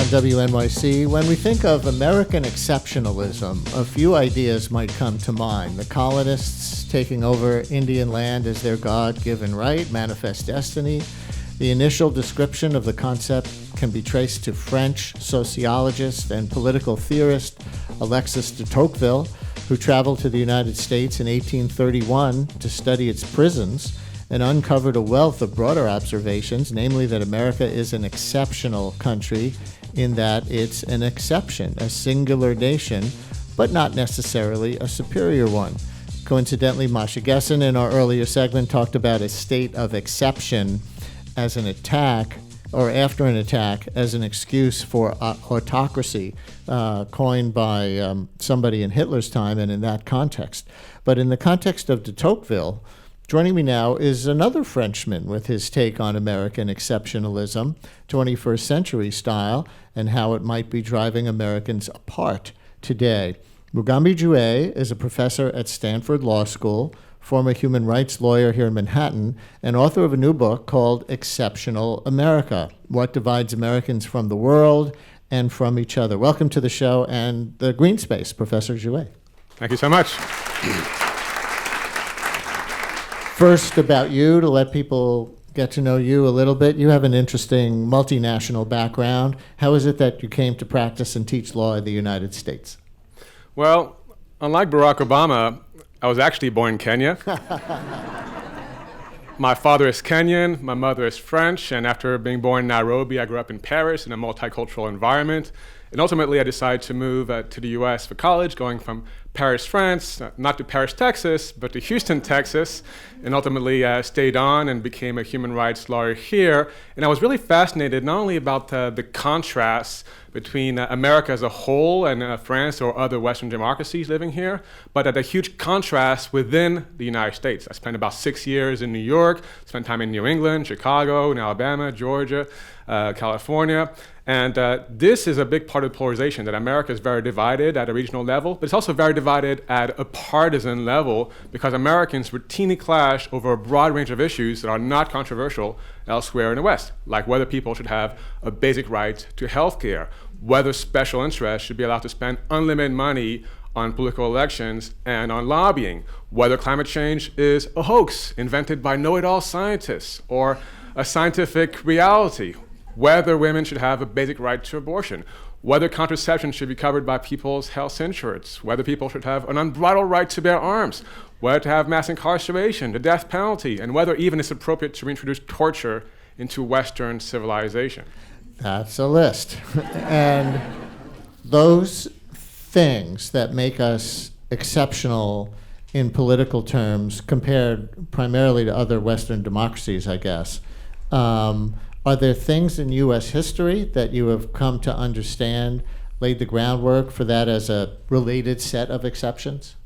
on WNYC. When we think of American exceptionalism, a few ideas might come to mind. The colonists taking over Indian land as their God-given right, manifest destiny. The initial description of the concept can be traced to French sociologist and political theorist Alexis de Tocqueville, who traveled to the United States in 1831 to study its prisons and uncovered a wealth of broader observations, namely that America is an exceptional country in that it's an exception, a singular nation, but not necessarily a superior one. Coincidentally, Masha Gessen in our earlier segment talked about a state of exception as an attack, or after an attack, as an excuse for autocracy, coined by somebody in Hitler's time and in that context. But in the context of de Tocqueville, joining me now is another Frenchman with his take on American exceptionalism, 21st century style, and how it might be driving Americans apart today. Mugambi Jouet is a professor at Stanford Law School, former human rights lawyer here in Manhattan, and author of a new book called Exceptional America: What Divides Americans from the World and from Each Other. Welcome to the show and the Green Space, Professor Jouet. Thank you so much. First, about you, to let people get to know you a little bit. You have an interesting multinational background. How is it that you came to practice and teach law in the United States? Well, unlike Barack Obama, I was actually born in Kenya. My father is Kenyan, my mother is French, and after being born in Nairobi, I grew up in Paris in a multicultural environment. And ultimately, I decided to move to the US for college, going from Paris, France, not to Paris, Texas, but to Houston, Texas, and ultimately stayed on and became a human rights lawyer here. And I was really fascinated not only about the contrasts between America as a whole and France or other Western democracies living here, but at a huge contrast within the United States. I spent about 6 years in New York, spent time in New England, Chicago, in Alabama, Georgia, California. And this is a big part of the polarization, that America is very divided at a regional level, but it's also very divided at a partisan level because Americans routinely clash over a broad range of issues that are not controversial elsewhere in the West, like whether people should have a basic right to health care, whether special interests should be allowed to spend unlimited money on political elections and on lobbying, whether climate change is a hoax invented by know-it-all scientists or a scientific reality, whether women should have a basic right to abortion, whether contraception should be covered by people's health insurance, whether people should have an unbridled right to bear arms, whether to have mass incarceration, the death penalty, and whether even it's appropriate to reintroduce torture into Western civilization. That's a list. And those things that make us exceptional in political terms compared primarily to other Western democracies, I guess, are there things in U.S. history that you have come to understand, laid the groundwork for that as a related set of exceptions?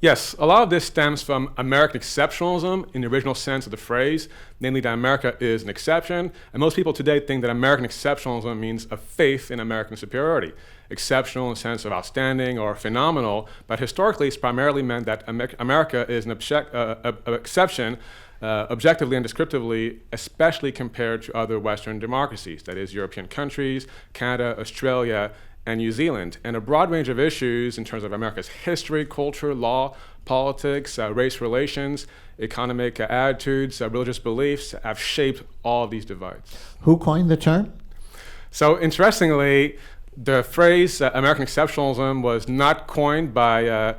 Yes, a lot of this stems from American exceptionalism in the original sense of the phrase, namely that America is an exception. And most people today think that American exceptionalism means a faith in American superiority. Exceptional in the sense of outstanding or phenomenal, but historically it's primarily meant that America is an exception objectively and descriptively, especially compared to other Western democracies, that is European countries, Canada, Australia, and New Zealand. And a broad range of issues in terms of America's history, culture, law, politics, race relations, economic attitudes, religious beliefs have shaped all of these divides. Who coined the term? So interestingly, the phrase American exceptionalism was not coined by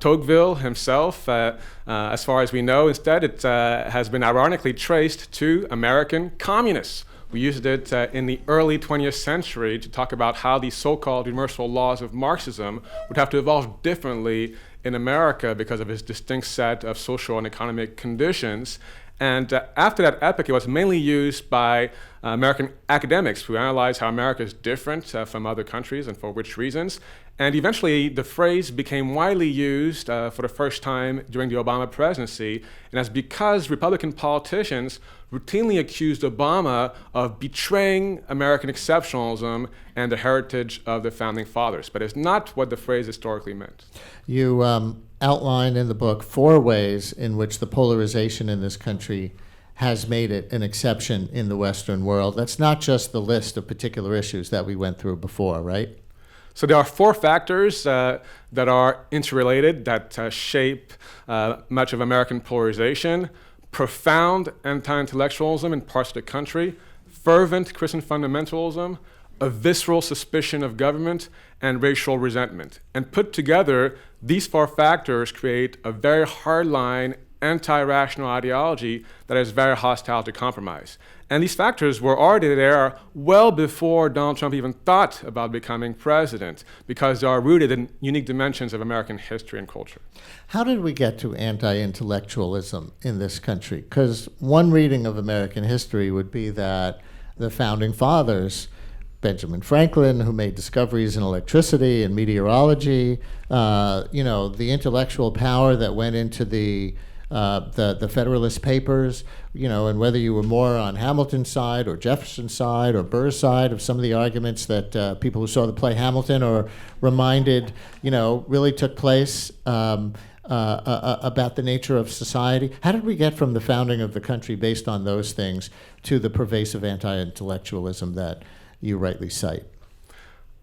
Tocqueville himself, as far as we know. Instead, it has been ironically traced to American communists. We used it in the early 20th century to talk about how the so-called universal laws of Marxism would have to evolve differently in America because of its distinct set of social and economic conditions. And after that epoch, it was mainly used by American academics who analyzed how America is different from other countries and for which reasons. And eventually, the phrase became widely used for the first time during the Obama presidency. And that's because Republican politicians routinely accused Obama of betraying American exceptionalism and the heritage of the Founding Fathers. But it's not what the phrase historically meant. You outline in the book 4 ways in which the polarization in this country has made it an exception in the Western world? That's not just the list of particular issues that we went through before, right? So there are four factors that are interrelated that shape much of American polarization: profound anti-intellectualism in parts of the country, fervent Christian fundamentalism, a visceral suspicion of government, and racial resentment. And put together, these four factors create a very hardline, anti-rational ideology that is very hostile to compromise. And these factors were already there well before Donald Trump even thought about becoming president, because they are rooted in unique dimensions of American history and culture. How did we get to anti-intellectualism in this country? Because one reading of American history would be that the founding fathers, Benjamin Franklin, who made discoveries in electricity and meteorology, the intellectual power that went into the Federalist Papers, and whether you were more on Hamilton's side or Jefferson's side or Burr's side of some of the arguments that people who saw the play Hamilton or reminded, really took place about the nature of society. How did we get from the founding of the country based on those things to the pervasive anti-intellectualism that you rightly cite?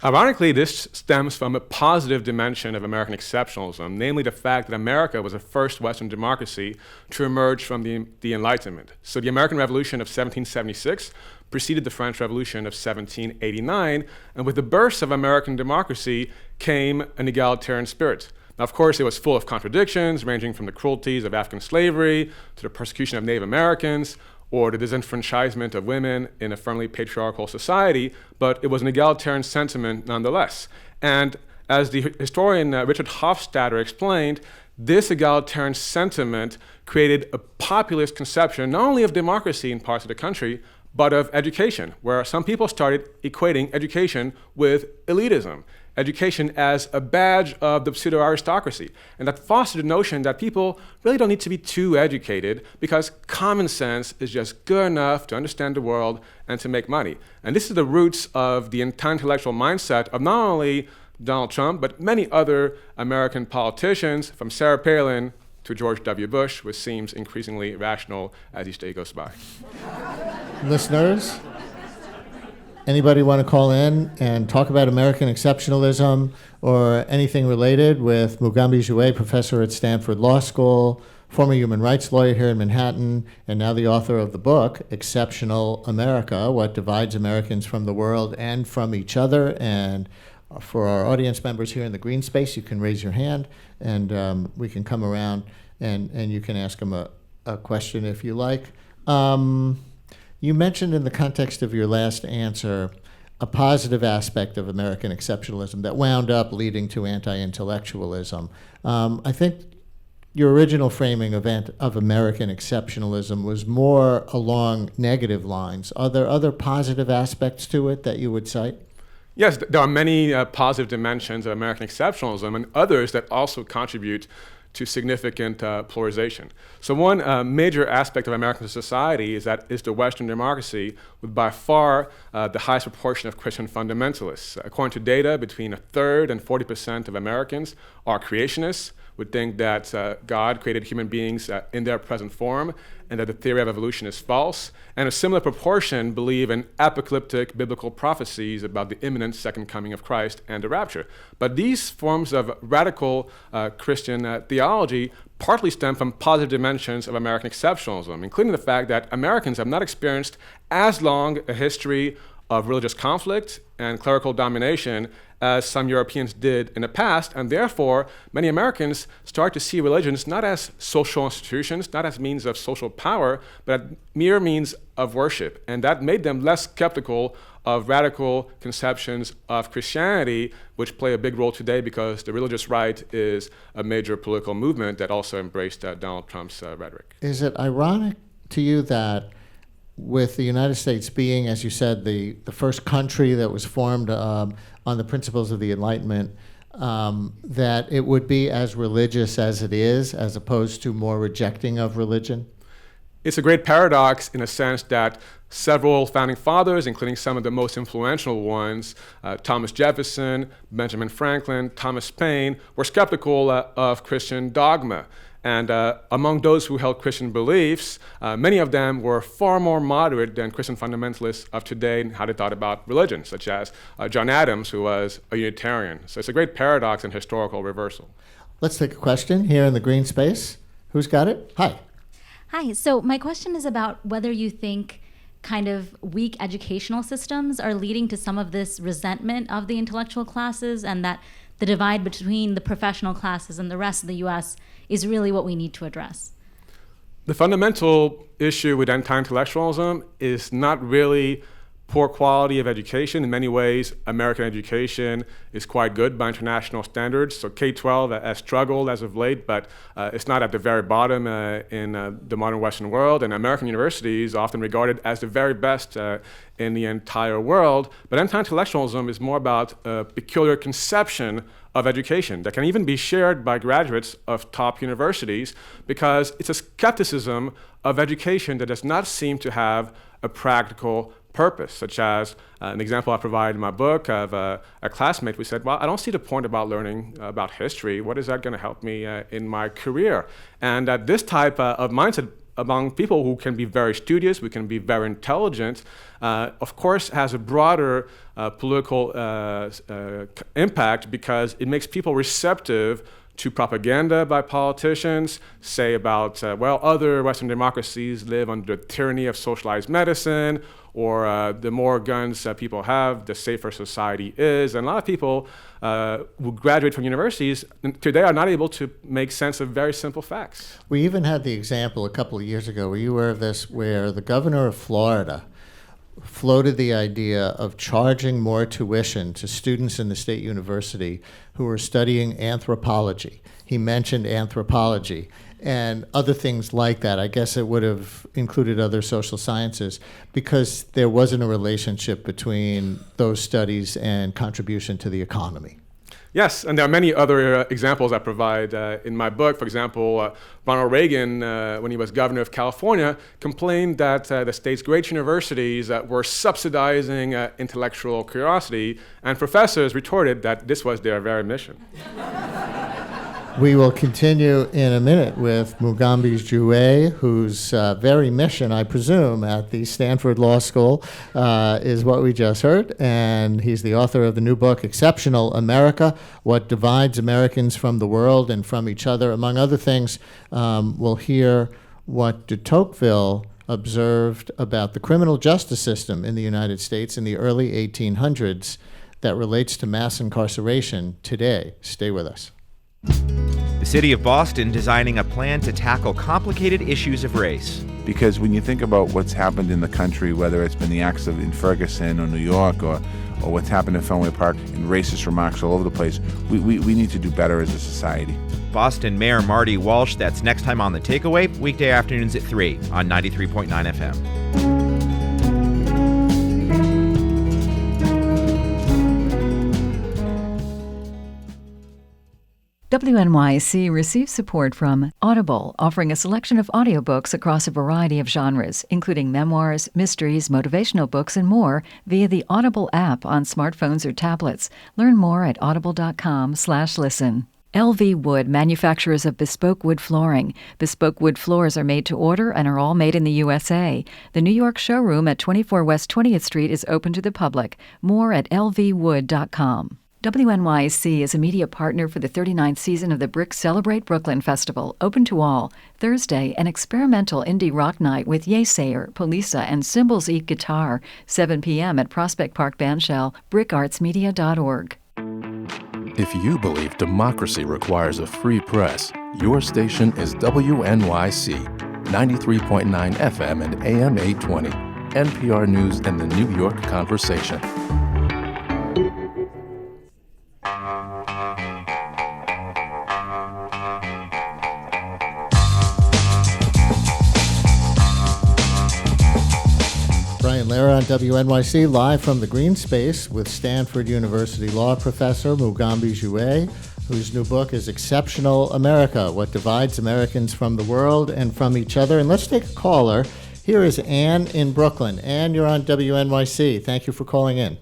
Ironically, this stems from a positive dimension of American exceptionalism, namely the fact that America was the first Western democracy to emerge from the Enlightenment. So the American Revolution of 1776 preceded the French Revolution of 1789, and with the birth of American democracy came an egalitarian spirit. Now, of course, it was full of contradictions, ranging from the cruelties of African slavery to the persecution of Native Americans, or the disenfranchisement of women in a firmly patriarchal society, but it was an egalitarian sentiment nonetheless. And as the historian Richard Hofstadter explained, this egalitarian sentiment created a populist conception not only of democracy in parts of the country, but of education, where some people started equating education with elitism, education as a badge of the pseudo-aristocracy. And that fostered the notion that people really don't need to be too educated because common sense is just good enough to understand the world and to make money. And this is the roots of the anti-intellectual mindset of not only Donald Trump, but many other American politicians, from Sarah Palin to George W. Bush, which seems increasingly rational as each day goes by. Listeners, anybody want to call in and talk about American exceptionalism or anything related with Mugambi Jouet, professor at Stanford Law School, former human rights lawyer here in Manhattan, and now the author of the book, Exceptional America, What Divides Americans from the World and from Each Other. And for our audience members here in the green space, you can raise your hand and we can come around and you can ask them a question if you like. You mentioned in the context of your last answer a positive aspect of American exceptionalism that wound up leading to anti-intellectualism. I think your original framing of American exceptionalism was more along negative lines. Are there other positive aspects to it that you would cite? Yes, there are many positive dimensions of American exceptionalism and others that also contribute to significant polarization. So one major aspect of American society is the Western democracy, with by far the highest proportion of Christian fundamentalists. According to data, between 1/3 and 40% of Americans are creationists, would think that God created human beings in their present form, and that the theory of evolution is false. And a similar proportion believe in apocalyptic biblical prophecies about the imminent second coming of Christ and the rapture. But these forms of radical Christian theology partly stem from positive dimensions of American exceptionalism, including the fact that Americans have not experienced as long a history of religious conflict and clerical domination as some Europeans did in the past, and therefore many Americans start to see religions not as social institutions, not as means of social power, but as mere means of worship. And that made them less skeptical of radical conceptions of Christianity, which play a big role today because the religious right is a major political movement that also embraced Donald Trump's rhetoric. Is it ironic to you that with the United States being, as you said, the first country that was formed on the principles of the Enlightenment, that it would be as religious as it is, as opposed to more rejecting of religion? It's a great paradox in a sense that several founding fathers, including some of the most influential ones, Thomas Jefferson, Benjamin Franklin, Thomas Paine, were skeptical of Christian dogma. And among those who held Christian beliefs, many of them were far more moderate than Christian fundamentalists of today in how they thought about religion, such as John Adams, who was a Unitarian. So it's a great paradox and historical reversal. Let's take a question here in the green space. Who's got it? Hi. Hi. So my question is about whether you think kind of weak educational systems are leading to some of this resentment of the intellectual classes, and that the divide between the professional classes and the rest of the U.S. is really what we need to address. The fundamental issue with anti-intellectualism is not really poor quality of education. In many ways, American education is quite good by international standards. So K-12 has struggled as of late, but it's not at the very bottom in the modern Western world. And American universities are often regarded as the very best in the entire world. But anti-intellectualism is more about a peculiar conception of education that can even be shared by graduates of top universities, because it's a skepticism of education that does not seem to have a practical purpose, such as an example I provide in my book of a classmate who said, well, I don't see the point about learning about history. What is that going to help me in my career? And this type of mindset among people who can be very studious, who can be very intelligent, of course has a broader political impact, because it makes people receptive to propaganda by politicians, say about, other Western democracies live under the tyranny of socialized medicine, or the more guns people have, the safer society is. And a lot of people who graduate from universities today are not able to make sense of very simple facts. We even had the example a couple of years ago, were you aware of this, where the governor of Florida floated the idea of charging more tuition to students in the state university who were studying anthropology. He mentioned anthropology and other things like that. I guess it would have included other social sciences, because there wasn't a relationship between those studies and contribution to the economy. Yes, and there are many other examples I provide in my book. For example, Ronald Reagan, when he was governor of California, complained that the state's great universities were subsidizing intellectual curiosity, and professors retorted that this was their very mission. We will continue in a minute with Mugambi Jouet, whose very mission, I presume, at the Stanford Law School is what we just heard. And he's the author of the new book, Exceptional America, What Divides Americans from the World and from Each Other. Among other things, we'll hear what de Tocqueville observed about the criminal justice system in the United States in the early 1800s that relates to mass incarceration today. Stay with us. The city of Boston designing a plan to tackle complicated issues of race. Because when you think about what's happened in the country, whether it's been the acts in Ferguson or New York or what's happened in Fenway Park and racist remarks all over the place, we need to do better as a society. Boston Mayor Marty Walsh, that's next time on The Takeaway, weekday afternoons at 3 on 93.9 FM. WNYC receives support from Audible, offering a selection of audiobooks across a variety of genres, including memoirs, mysteries, motivational books, and more via the Audible app on smartphones or tablets. Learn more at audible.com/listen. LV Wood, manufacturers of bespoke wood flooring. Bespoke wood floors are made to order and are all made in the USA. The New York showroom at 24 West 20th Street is open to the public. More at lvwood.com. WNYC is a media partner for the 39th season of the Brick Celebrate Brooklyn Festival, open to all. Thursday, an experimental indie rock night with Yesayer, Polisa, and Cymbals Eat Guitar, 7 p.m. at Prospect Park Bandshell, brickartsmedia.org. If you believe democracy requires a free press, your station is WNYC, 93.9 FM and AM 820, NPR News and the New York Conversation. Lehrer on WNYC, live from the Green Space with Stanford University law professor Mugambi Jouet, whose new book is Exceptional America, What Divides Americans from the World and from Each Other. And let's take a caller. Here is Anne in Brooklyn. Anne, you're on WNYC. Thank you for calling in.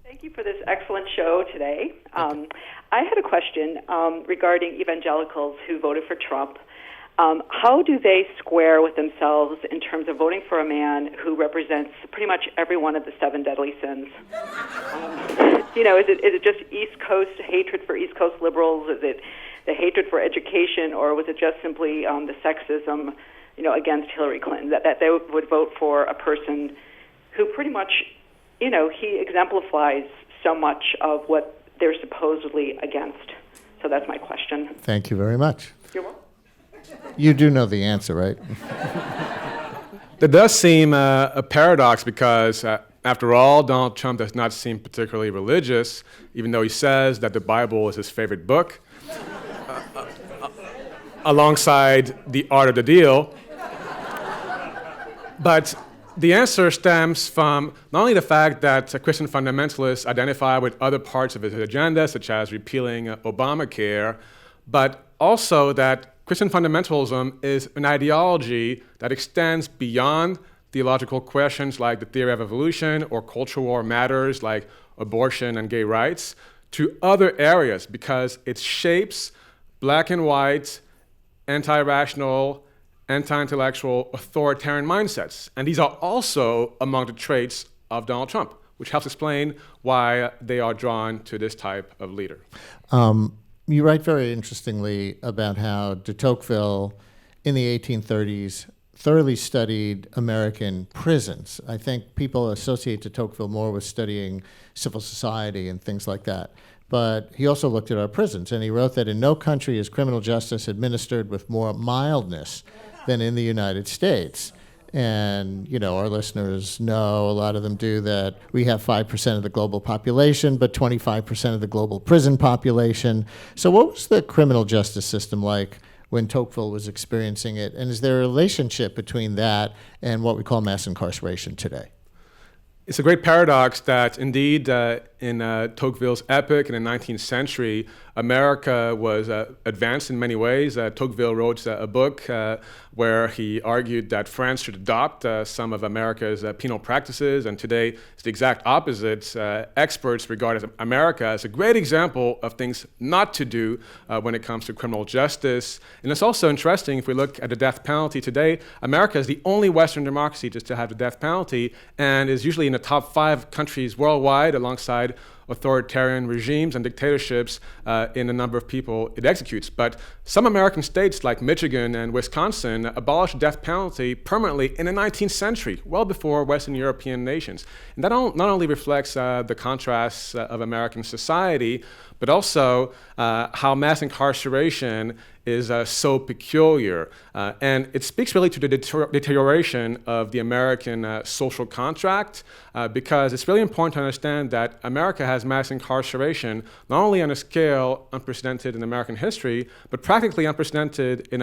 Thank you for this excellent show today. I had a question regarding evangelicals who voted for Trump. How do they square with themselves in terms of voting for a man who represents pretty much every one of the 7 deadly sins? Is it just East Coast hatred for East Coast liberals? Is it the hatred for education, or was it just simply the sexism, against Hillary Clinton, that they would vote for a person who pretty much, he exemplifies so much of what they're supposedly against? So that's my question. Thank you very much. You're welcome. You do know the answer, right? That does seem a paradox because, after all, Donald Trump does not seem particularly religious, even though he says that the Bible is his favorite book, alongside The Art of the Deal. But the answer stems from not only the fact that Christian fundamentalists identify with other parts of his agenda, such as repealing Obamacare, but also that Christian fundamentalism is an ideology that extends beyond theological questions like the theory of evolution or cultural war matters like abortion and gay rights to other areas because it shapes black and white, anti-rational, anti-intellectual, authoritarian mindsets. And these are also among the traits of Donald Trump, which helps explain why they are drawn to this type of leader. You write very interestingly about how de Tocqueville in the 1830s thoroughly studied American prisons. I think people associate de Tocqueville more with studying civil society and things like that. But he also looked at our prisons, and he wrote that in no country is criminal justice administered with more mildness than in the United States. And, our listeners know, a lot of them do, that we have 5% of the global population, but 25% of the global prison population. So what was the criminal justice system like when Tocqueville was experiencing it? And is there a relationship between that and what we call mass incarceration today? It's a great paradox that indeed in Tocqueville's epic in the 19th century, America was advanced in many ways. Tocqueville wrote a book where he argued that France should adopt some of America's penal practices, and today it's the exact opposite. Experts regard America as a great example of things not to do when it comes to criminal justice. And it's also interesting, if we look at the death penalty today, America is the only Western democracy to still have the death penalty and is usually in the top 5 countries worldwide alongside authoritarian regimes and dictatorships in the number of people it executes. But some American states like Michigan and Wisconsin abolished the death penalty permanently in the 19th century, well before Western European nations. And that not only reflects the contrasts of American society, but also how mass incarceration is so peculiar. And it speaks really to the deterioration of the American social contract, because it's really important to understand that America has mass incarceration not only on a scale unprecedented in American history, but practically unprecedented in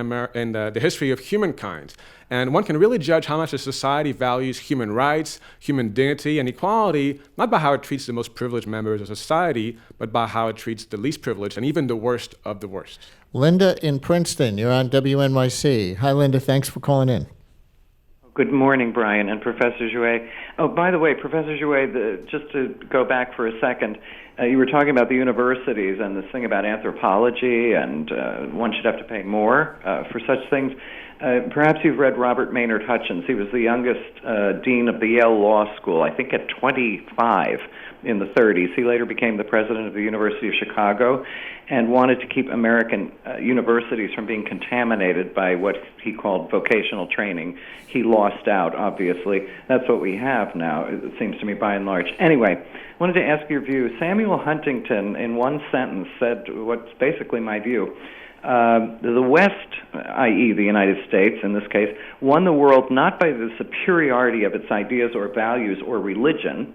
the history of humankind. And one can really judge how much a society values human rights, human dignity, and equality, not by how it treats the most privileged members of society, but by how it treats the least privileged and even the worst of the worst. Linda in Princeton, you're on WNYC. Hi, Linda. Thanks for calling in. Good morning, Brian and Professor Jouet. Oh, by the way, Professor Jouet, just to go back for a second, you were talking about the universities and this thing about anthropology, and one should have to pay more for such things. Perhaps you've read Robert Maynard Hutchins. He was the youngest dean of the Yale Law School, I think at 25 in the 30s. He later became the president of the University of Chicago and wanted to keep American universities from being contaminated by what he called vocational training. He lost out, obviously. That's what we have now, it seems to me, by and large. Anyway, I wanted to ask your view. Samuel Huntington, in one sentence, said what's basically my view. The West, i.e. the United States in this case, won the world not by the superiority of its ideas or values or religion,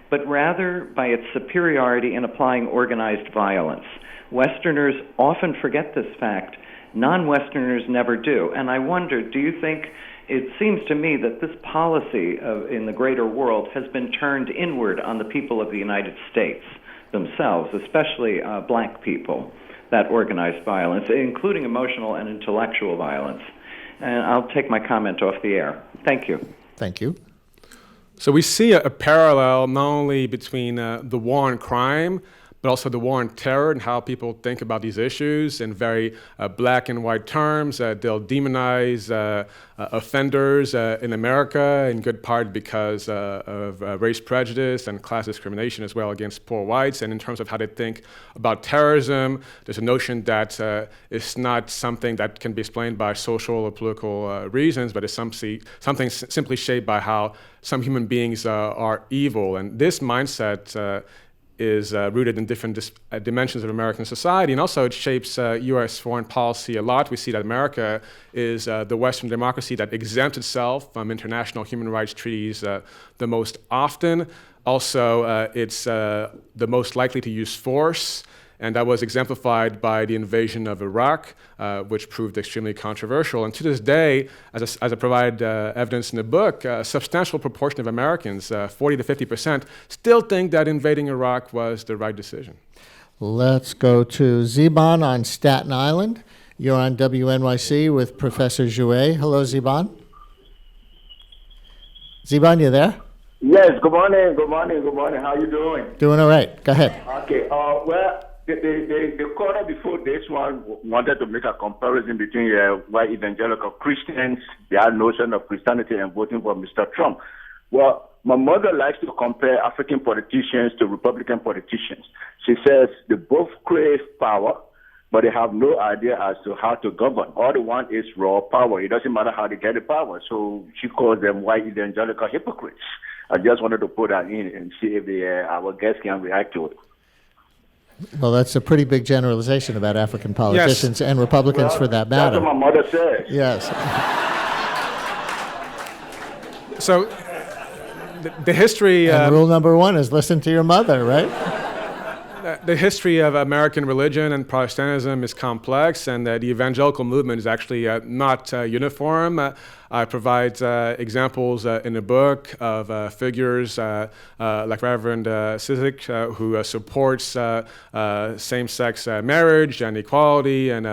but rather by its superiority in applying organized violence. Westerners often forget this fact. Non-Westerners never do. And I wonder, do you think, it seems to me that this policy in the greater world has been turned inward on the people of the United States themselves, especially black people, that organized violence, including emotional and intellectual violence. And I'll take my comment off the air. Thank you. Thank you. So we see a parallel not only between the war on crime, but also the war on terror and how people think about these issues in very black and white terms. They'll demonize offenders in America, in good part because of race prejudice and class discrimination as well against poor whites. And in terms of how they think about terrorism, there's a notion that it's not something that can be explained by social or political reasons, but it's something simply shaped by how some human beings are evil. And this mindset is rooted in different dimensions of American society, and also it shapes U.S. foreign policy a lot. We see that America is the Western democracy that exempts itself from international human rights treaties the most often. Also, it's the most likely to use force, and that was exemplified by the invasion of Iraq, which proved extremely controversial. And to this day, as I provide evidence in the book, a substantial proportion of Americans, 40 to 50%, still think that invading Iraq was the right decision. Let's go to Ziban on Staten Island. You're on WNYC with Professor Jouet. Hello, Ziban. Ziban, you there? Yes, good morning. How are you doing? Doing all right. Go ahead. Okay, the caller before this one wanted to make a comparison between white evangelical Christians, their notion of Christianity, and voting for Mr. Trump. Well, my mother likes to compare African politicians to Republican politicians. She says they both crave power, but they have no idea as to how to govern. All they want is raw power. It doesn't matter how they get the power. So she calls them white evangelical hypocrites. I just wanted to put that in and see if our guests can react to it. Well, that's a pretty big generalization about African politicians and Republicans for that matter. That's what my mother says. Yes. So the history... and rule number one is listen to your mother, right? The history of American religion and Protestantism is complex, and the evangelical movement is actually not uniform. I provide examples in the book of figures like Reverend Sizik, who supports same-sex marriage and equality and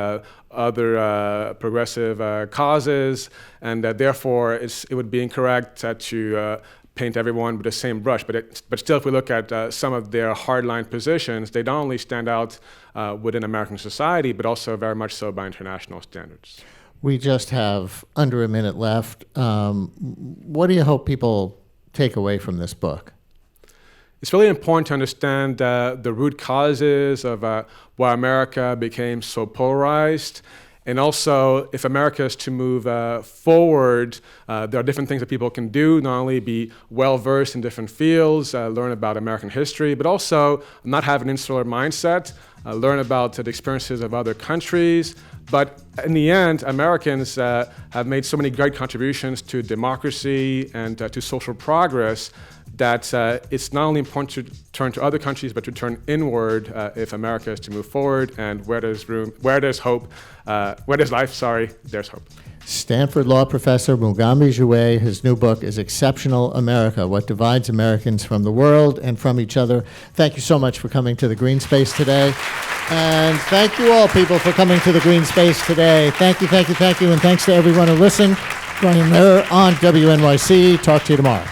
other progressive causes, and therefore it would be incorrect to paint everyone with the same brush. But still, if we look at some of their hardline positions, they not only stand out within American society, but also very much so by international standards. We just have under a minute left. What do you hope people take away from this book? It's really important to understand the root causes of why America became so polarized. And also, if America is to move forward, there are different things that people can do, not only be well-versed in different fields, learn about American history, but also not have an insular mindset, learn about the experiences of other countries. But in the end, Americans have made so many great contributions to democracy and to social progress that it's not only important to turn to other countries, but to turn inward if America is to move forward. And where there's life, there's hope. Stanford Law Professor Mugambi Jouet, his new book is Exceptional America, What Divides Americans from the World and from Each Other. Thank you so much for coming to the Green Space today. And thank you all, people, for coming to the Green Space today. Thank you. And thanks to everyone who listened. Join me there on WNYC. Talk to you tomorrow.